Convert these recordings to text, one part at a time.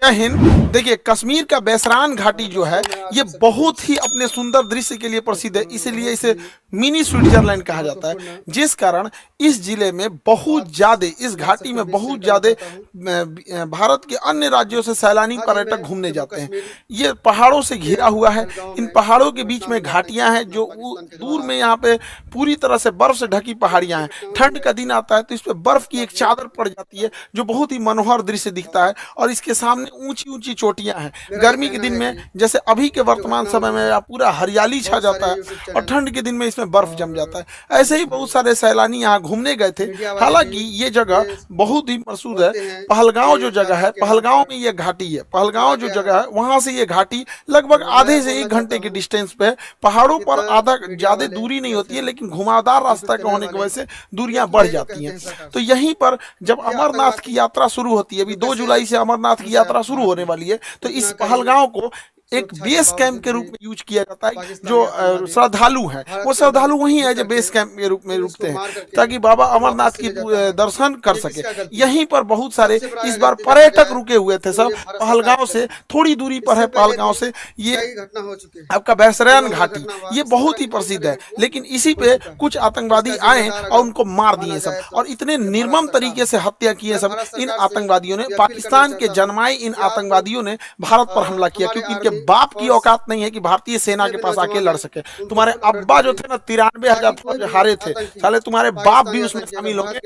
जय हिंद। देखिए, कश्मीर का बैसरान घाटी जो है ये बहुत ही अपने सुंदर दृश्य के लिए प्रसिद्ध है, इसीलिए इसे मिनी स्विट्जरलैंड कहा जाता है। जिस कारण इस जिले में बहुत ज्यादा, इस घाटी में बहुत ज्यादा भारत के अन्य राज्यों से सैलानी पर्यटक घूमने जाते हैं। ये पहाड़ों से घिरा हुआ है। इन पहाड़ों के बीच में घाटियां हैं जो दूर में यहाँ पे पूरी तरह से बर्फ से ढकी पहाड़ियां हैं। ठंड का दिन आता है तो इस पे बर्फ की एक चादर पड़ जाती है जो बहुत ही मनोहर दृश्य दिखता है, और इसके सामने ऊंची ऊंची चोटियां हैं। गर्मी के दिन में जैसे अभी के वर्तमान समय में पूरा हरियाली छा जाता है, और ठंड के दिन में इसमें बर्फ जम जाता है। ऐसे ही बहुत सारे सैलानी यहाँ घूमने गए थे। हालांकि ये जगह बहुत ही मशहूर है। पहलगांव जो जगह है, पहलगांव में ये घाटी है। पहलगांव जो जगह है वहां से ये घाटी लगभग आधे से 1 घंटे के डिस्टेंस पे है। पहाड़ों पर आधा ज्यादा दूरी नहीं होती है, लेकिन घुमावदार रास्ता का होने की वजह से दूरियां बढ़ जाती हैं। तो यहीं पर जब अमरनाथ की यात्रा शुरू होती है, अभी 2 जुलाई से अमरनाथ की यात्रा शुरू होने वाली है, तो इस पहलगांव को एक बेस कैंप के रूप में यूज किया जाता है। जो श्रद्धालु हैं वो श्रद्धालु वही है जो बेस कैंप के रूप में रुकते हैं, ताकि बाबा अमरनाथ की दर्शन कर सके। यहीं पर बहुत सारे इस बार पर्यटक रुके हुए थे सब। पहलगांव से थोड़ी दूरी पर है, पहलगांव से ये आपका बैसरान घाटी, ये बहुत ही प्रसिद्ध है। लेकिन इसी पे कुछ आतंकवादी आए और उनको मार दिए सब, और इतने निर्मम तरीके से हत्या किए सब इन आतंकवादियों ने। पाकिस्तान के जन्माए इन आतंकवादियों ने भारत पर हमला किया, क्योंकि इनके बाप की औकात नहीं है कि भारतीय सेना के पास आके लड़ सके। तुम्हारे अब्बा जो थे ना 93,000 फौज हारे थे, साले तुम्हारे बाप भी उसमें शामिल होंगे।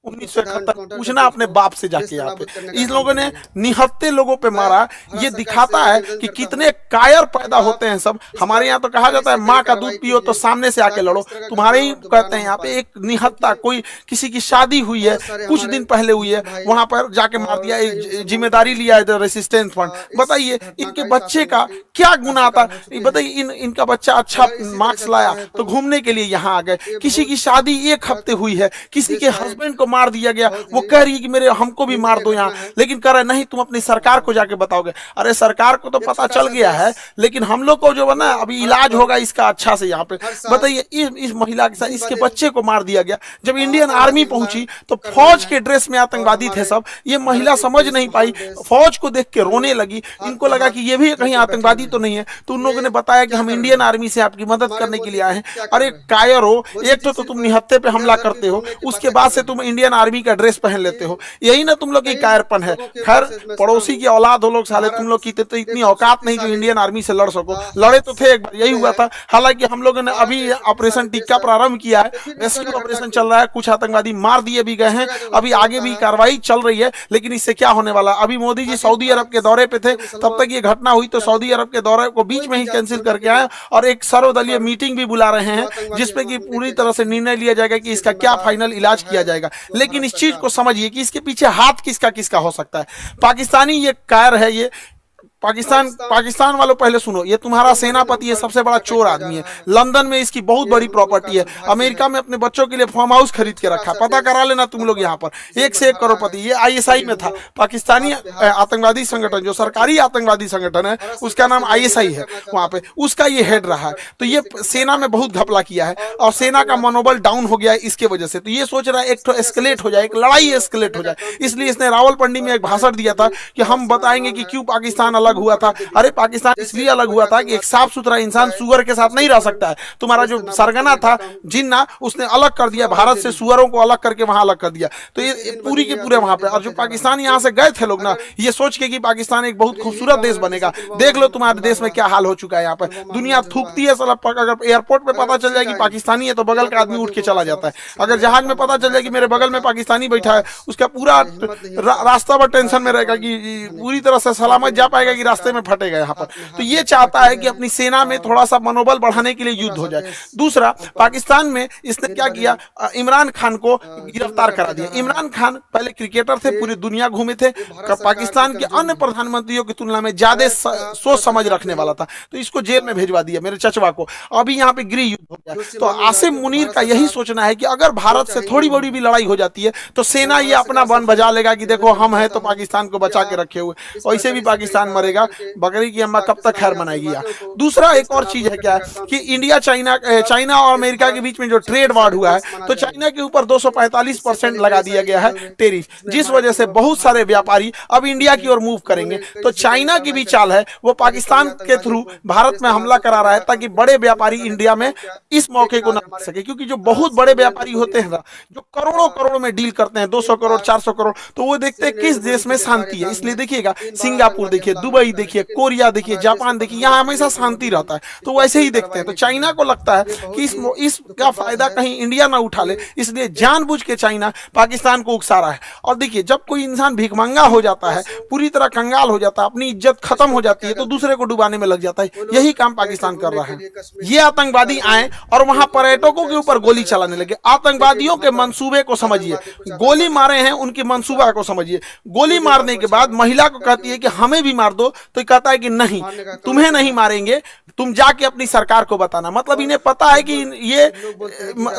1971 पूछना अपने बाप से जाके। यहाँ पे इस लोगों ने निहत्ते लोगों पे मारा। ये दिखाता है कि कितने कायर पैदा होते हैं सब। हमारे यहाँ तो कहा जाता है माँ का दूध पियो तो सामने से आके लड़ो। तुम्हारे ही कहते हैं यहाँ पे एक निहत्ता, कोई किसी की शादी हुई है कुछ दिन पहले हुई है, वहां पर जाके मार दिया, जिम्मेदारी लिया है रेसिस्टेंस फ्रंट। बताइए इनके बच्चे का क्या गुनाह था? बताइए इनका बच्चा अच्छा मार्क्स लाया तो घूमने के लिए यहाँ आ गए। किसी की शादी 1 हफ्ते हुई है, किसी के हस्बैंड को मार दिया गया, वो कह रही है कि मेरे हमको भी मार दो यहाँ, लेकिन कह रहे नहीं तुम अपनी सरकार को जाके बताओगे। अरे सरकार को तो पता चल गया है, लेकिन हम लोग को जो है ना अभी इलाज होगा इसका अच्छा से यहाँ पे। बताइए इस महिला के साथ इसके बच्चे को मार दिया गया। जब इंडियन आर्मी पहुंची तो फौज के ड्रेस में आतंकवादी थे सब। ये महिला समझ नहीं पाई, फौज को देख के रोने लगी। इनको लगा कि ये भी कहीं आतंकवादी तो नहीं है, तो उन लोगों ने बताया कि हम इंडियन आर्मी से आपकी मदद करने के लिए आए हैं। अरे कायर हो, एक तो तुम निहत्ते पे हमला करते हो, उसके बाद से तुम इंडियन आर्मी का ड्रेस पहन लेते हो। यही ना तुम लोग की कायरपन है। खैर पड़ोसी की औलाद हो लोग साले, तुम लोग की तो इतनी औकात नहीं जो इंडियन आर्मी से लड़ सको। लड़े तो थे एक बार, यही हुआ था। हालांकि हम लोगों ने अभी ऑपरेशन टिक्का प्रारंभ किया है, रेस्क्यू ऑपरेशन चल रहा है, कुछ आतंकवादी मार दिए भी गए हैं, अभी आगे भी कार्रवाई चल रही है। लेकिन इससे क्या होने वाला? अभी मोदी जी सऊदी अरब के दौरे पे थे, तब तक ये घटना हुई तो सऊदी अरब के दौरे को बीच में ही कैंसिल करके आए, और एक सर्वदलीय मीटिंग भी बुला रहे हैं जिसपे कि पूरी तरह से निर्णय लिया जाएगा कि इसका क्या फाइनल इलाज किया जाएगा। लेकिन इस चीज को समझिए कि इसके पीछे हाथ किसका किसका हो सकता है। पाकिस्तानी ये कायर है, ये पाकिस्तान वालों पहले सुनो, ये तुम्हारा सेनापति ये सबसे बड़ा चोर आदमी है। लंदन में इसकी बहुत बड़ी प्रॉपर्टी है। अमेरिका में अपने बच्चों के लिए फार्म हाउस खरीद के रखा, पता करा लेना तुम लोग। यहाँ पर 1 से 1 करोड़पति। ये ISI में था, पाकिस्तानी आतंकवादी संगठन, जो सरकारी आतंकवादी संगठन है उसका नाम ISI है, वहां पे उसका ये हेड रहा है। तो ये सेना में बहुत घपला किया है, और सेना का मनोबल डाउन हो गया है इसके वजह से। तो ये सोच रहा है एक तो एस्केलेट हो जाए, एक लड़ाई एस्केलेट हो जाए। इसलिए इसने रावलपिंडी में एक भाषण दिया था कि हम बताएंगे कि क्यों पाकिस्तान अलग हुआ था। अरे पाकिस्तान इसलिए अलग हुआ था कि एक साफ सुथरा इंसान सुअर के साथ नहीं रह सकता है। तुम्हारा जो सरगना था जिन्ना, उसने अलग कर दिया भारत से, सुअरों को अलग करके वहां अलग कर दिया। तो ये पूरी के पूरे वहां पे। और जो पाकिस्तान यहाँ से गए थे लोग ना, ये सोच के कि पाकिस्तान एक बहुत खूबसूरत देश बनेगा। देख लो तुम्हारे देश में क्या हाल हो चुका है। यहाँ पर दुनिया थूकती है साला। अगर एयरपोर्ट पे पता चल जाए कि पाकिस्तानी है तो बगल का आदमी उठ के चला जाता है। अगर जहाज में पता चल जाए कि मेरे बगल में पाकिस्तानी बैठा है, उसका पूरा रास्ता पर टेंशन में रहेगा कि पूरी तरह से सलामत जा पाएगा कि रास्ते में फटेगा यहाँ पर। तो ये चाहता है कि अपनी सेना में थोड़ा सा मनोबल बढ़ाने के लिए युद्ध हो जाए। दूसरा, पाकिस्तान में इसने क्या किया, इमरान खान को गिरफ्तार करा दिया। इमरान खान पहले क्रिकेटर थे, पूरी दुनिया घूमे थे, पाकिस्तान के अन्य प्रधानमंत्रियों की तुलना में ज्यादा सोच समझ रखने वाला था, तो इसको जेल में भेजवा दिया, मेरे चचवा को। अभी यहाँ पे गृह युद्ध हो गया। तो आसिम मुनीर का यही सोचना है कि अगर भारत से थोड़ी बड़ी भी लड़ाई हो जाती है तो सेना ये अपना बन बजा लेगा कि देखो हम हैं तो पाकिस्तान को बचा के रखे हुए, वैसे भी पाकिस्तान मरेगा। बोलेगा बकरी की अम्मा कब तक खैर मनाएगी। दूसरा एक और चीज है क्या कि इंडिया चाइना और अमेरिका के बीच में जो ट्रेड वार हुआ है तो चाइना के ऊपर 245% लगा दिया गया है टेरिफ, जिस वजह से बहुत सारे व्यापारी अब इंडिया की ओर मूव करेंगे। तो चाइना की भी चाल है, वो पाकिस्तान के थ्रू भारत में हमला करा रहा है ताकि बड़े व्यापारी इंडिया में इस मौके को ना पा सके, क्योंकि जो बहुत बड़े व्यापारी होते हैं ना, जो करोड़ों करोड़ में डील करते हैं, 200 करोड़ 400 करोड़, तो वो देखते हैं किस देश में शांति है। इसलिए देखिएगा सिंगापुर देखिए, दुबई देखिए, कोरिया देखिए, जापान देखिए, यहाँ हमेशा शांति रहता है, तो वैसे ही देखते हैं। तो चाइना को लगता है कि इसका फायदा कहीं इंडिया ना उठा ले, इसलिए जानबूझ के चाइना पाकिस्तान को उकसा रहा है। और देखिए जब कोई इंसान भिखमंगा हो जाता है, पूरी तरह कंगाल हो जाता है, अपनी इज्जत खत्म हो जाती है, तो दूसरे को डुबाने में लग जाता है। यही काम पाकिस्तान कर रहा है। ये आतंकवादी आए और वहां पर्यटकों के ऊपर गोली चलाने लगे। आतंकवादियों के मंसूबे को समझिए, गोली मारे हैं उनकी मंसूबा को समझिए। गोली मारने के बाद महिला को कहती है कि हमें भी मार दो, तो कहता है कि नहीं, तुम्हें नहीं मारेंगे, तुम जाके अपनी सरकार को बताना। मतलब इन्हें पता है कि ये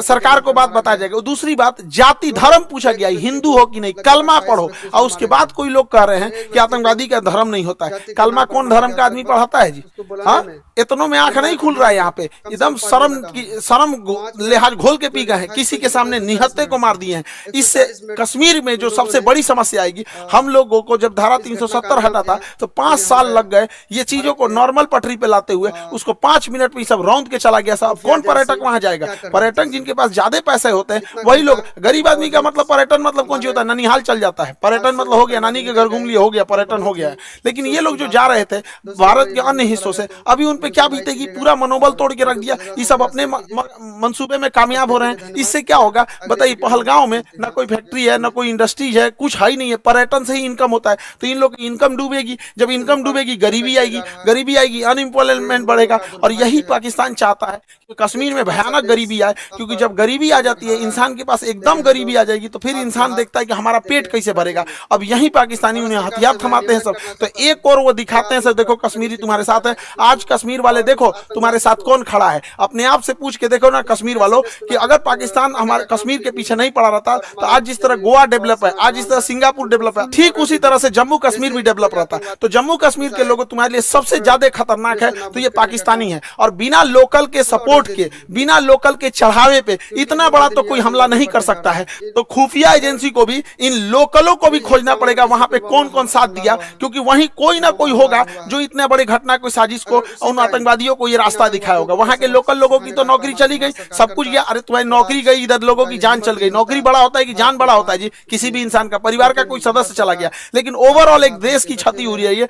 सरकार को बात बता जाएगा। दूसरी बात, जाति धर्म पूछा गया, हिंदू हो कि नहीं, कलमा पढ़ो। और उसके बाद कोई लोग कह रहे हैं कि आतंकवादी का धर्म नहीं होता है। कलमा कौन धर्म का आदमी पढ़ाता है जी? हाँ, इतनों में आंख नहीं खुल रहा है। यहाँ पे एकदम शर्म लिहाज घोल के पी गए हैं, किसी के सामने निहत्थे को मार दिए हैं। इससे कश्मीर में जो सबसे बड़ी समस्या आएगी, हम लोगों को जब धारा 370 हटा था तो 5 साल लग गए ये चीजों को नॉर्मल पटरी पे लाते हुए। उसको 5 मिनट में सब रौंद के चला गया। साहब कौन पर्यटक वहां जाएगा? पर्यटक जिनके पास ज्यादा पैसे होते हैं वही लोग। गरीब आदमी का मतलब पर्यटन मतलब कौन सी होता है? ननिहाल चल जाता है, पर्यटन मतलब हो गया नानी के घर घूम लिया, हो गया पर्यटन हो गया है। लेकिन ये लोग जो जा रहे थे भारत के अन्य हिस्सों से, अभी उन पे क्या बीतेगी? पूरा मनोबल तोड़ के रख दिया। ये सब अपने मंसूबे में कामयाब हो रहे हैं। इससे क्या होगा बताइए? पहलगांव में ना कोई फैक्ट्री है, ना कोई इंडस्ट्रीज है, कुछ है ही नहीं है। पर्यटन से ही इनकम होता है, तो इन लोग की इनकम डूबेगी। जब इनकम डूबेगी गरीबी आएगी, अनएम्प्लॉयमेंट बढ़ेगा। और यही पाकिस्तान चाहता है कि कश्मीर में भयानक गरीबी आए, क्योंकि जब गरीबी आ जाती है, इंसान के पास एकदम गरीबी आ जाएगी, तो फिर इंसान देखता है कि हमारा पेट कैसे भरेगा। अब यही पाकिस्तानी उन्हें हथियार थमाते हैं सब। तो एक और वो दिखाते हैं सर, देखो कश्मीरी तुम्हारे साथ है। आज कश्मीर वाले देखो तुम्हारे साथ कौन खड़ा है। अपने आप से पूछ के देखो ना कश्मीर वालों कि अगर पाकिस्तान हमारे कश्मीर के पीछे नहीं पड़ा रहता तो आज जिस तरह गोवा डेवलप है, आज जिस तरह सिंगापुर डेवलप है, ठीक उसी तरह से जम्मू कश्मीर भी डेवलप रहता। तो जम्मू कश्मीर के लोगों तुम्हारे लिए सबसे ज्यादा खतरनाक है तो ये पाकिस्तानी है। और बिना लोकल के सपोर्ट के, बिना लोकल के चढ़ावे पे इतना बड़ा तो कोई हमला नहीं कर सकता है। तो खुफिया एजेंसी को भी इन लोकलों को भी खोजना पड़ेगा वहां पे कौन कौन साथ दिया, क्योंकि वहीं कोई ना कोई होगा जो इतने बड़े घटना को, साजिश को, उन आतंकवादियों को ये रास्ता दिखाया होगा। वहां के लोकल लोगों की तो नौकरी चली गई, सब कुछ गया। अरे तुम्हारी नौकरी गई, इधर लोगों की जान चल गई। नौकरी बड़ा होता है कि जान बड़ा होता है जी? किसी भी इंसान का, परिवार का कोई सदस्य चला गया, लेकिन ओवरऑल एक देश की क्षति हो रही है। ये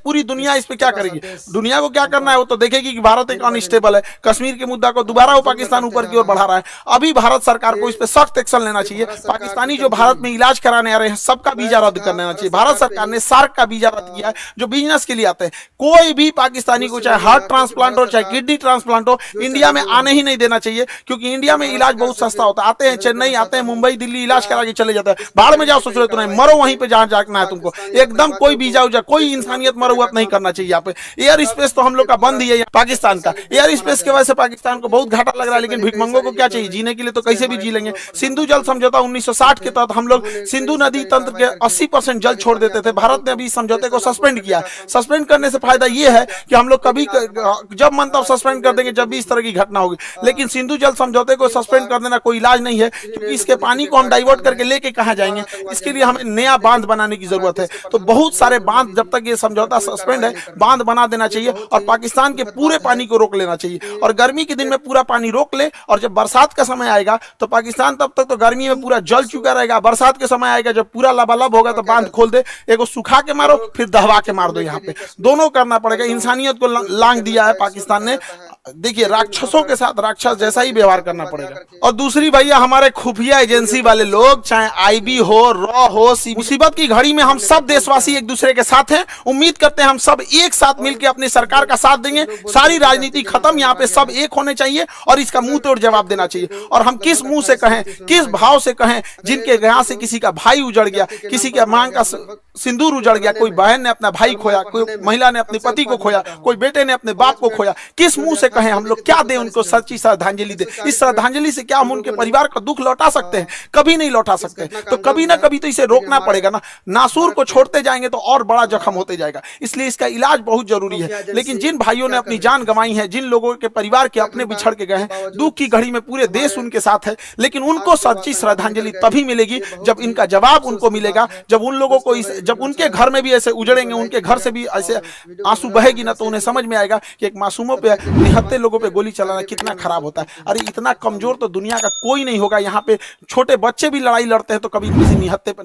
पूरी दुनिया इस पे क्या करेगी? दुनिया को क्या करना है वो तो देखेगी कि भारत एक अनस्टेबल है। कश्मीर के मुद्दा को दोबारा वो पाकिस्तान ऊपर की ओर बढ़ा रहा है। अभी भारत सरकार को इस पे सख्त एक्शन लेना चाहिए। पाकिस्तानी जो भारत में इलाज कराने आ रहे हैं सबका वीजा रद्द कर लेना चाहिए। भारत सरकार ने सार्क का वीजा रद्द किया है, जो बिजनेस के लिए आते हैं। कोई भी पाकिस्तानी को चाहे हार्ट ट्रांसप्लांट हो, चाहे किडनी ट्रांसप्लांट हो, इंडिया में आने ही नहीं देना चाहिए, क्योंकि इंडिया में इलाज बहुत सस्ता होता है। आते हैं चेन्नई, आते हैं मुंबई, दिल्ली, इलाज करा के चले जाते हैं। बाहर में जाओ, सोच रहे तो नहीं, मरो वहीं पे जहां जाना है तुमको। एकदम कोई वीजा उजा, कोई इंसानियत मरम्मत नहीं करना चाहिए। यहाँ पे एयर स्पेस तो हम लोग का बंद ही है पाकिस्तान का। एयर स्पेस की वजह से पाकिस्तान को बहुत घाटा लग रहा है, लेकिन भिखमंगों को क्या चाहिए? जीने के लिए तो कैसे भी जी लेंगे। सिंधु जल समझौता 1960 के तहत हम लोग सिंधु नदी तंत्र के 80% जल छोड़ देते थे। भारत ने अभी समझौते को सस्पेंड किया। सस्पेंड करने से फायदा ये है कि हम लोग कभी जब मन तब सस्पेंड कर देंगे जब भी इस तरह की घटना होगी। लेकिन सिंधु जल समझौते को सस्पेंड कर देना कोई इलाज नहीं है, क्योंकि इसके पानी को हम डाइवर्ट करके लेके कहां जाएंगे? इसके लिए हमें नया बांध बनाने की जरूरत है। तो बहुत सारे बांध, जब तक ये समझौता सस्पेंड है, बांध बना देना चाहिए और पाकिस्तान के पूरे पानी को रोक लेना चाहिए। और गर्मी के दिन में पूरा पानी रोक ले, और जब बरसात का समय आएगा तो पाकिस्तान तब तक तो गर्मी में पूरा जल चुका रहेगा। बरसात के समय आएगा जब पूरा लबालब होगा तो बांध खोल दे, एगो सुखा के मारो फिर दहवा के मार दो। यहाँ पे दोनों करना पड़ेगा। इंसानियत को लांग दिया है पाकिस्तान ने। देखिए राक्षसों के साथ राक्षस जैसा ही व्यवहार करना पड़ेगा। और दूसरी भैया, हमारे खुफिया एजेंसी वाले लोग, चाहे आईबी हो, रॉ हो, मुसीबत की घड़ी में हम सब देशवासी एक दूसरे के साथ हैं। उम्मीद करते हैं हम सब एक साथ मिलकर अपनी सरकार का साथ देंगे। सारी राजनीति खत्म, यहाँ पे सब एक होने चाहिए और इसका मुंह तोड़ जवाब देना चाहिए। और हम किस मुंह से कहें, किस भाव से कहें? जिनके यहाँ से किसी का भाई उजड़ गया, किसी के मांग का सिंदूर उजड़ गया, कोई बहन ने अपना भाई खोया, कोई महिला ने अपने पति को खोया, कोई बेटे ने अपने बाप को खोया, किस मुंह से कहें हम लोग क्या दें उनको, सच्ची श्रद्धांजलि दे। इस श्रद्धांजलि से क्या हम उनके परिवार का दुख लौटा सकते हैं? कभी नहीं लौटा सकते। तो कभी ना कभी तो इसे रोकना पड़ेगा ना। नासूर को छोड़ते जाएंगे तो और बड़ा जख्म होते जाएगा, इसलिए इसका इलाज बहुत जरूरी है। लेकिन जिन भाइयों ने अपनी जान गंवाई है, जिन लोगों के परिवार के अपने बिछड़ के गए हैं, दुख की घड़ी में पूरे देश उनके साथ है, लेकिन उनको सच्ची श्रद्धांजलि तभी मिलेगी जब इनका जवाब उनको मिलेगा, जब उन लोगों को जब उनके घर में भी ऐसे उजड़ेंगे, उनके घर से भी ऐसे आंसू बहेगी ना, तो उन्हें समझ में आएगा कि एक मासूमों पे, निहत्थे लोगों पे गोली चलाना कितना खराब होता है। अरे इतना कमजोर तो दुनिया का कोई नहीं होगा। यहाँ पे छोटे बच्चे भी लड़ाई लड़ते हैं तो कभी किसी निहत्थे पे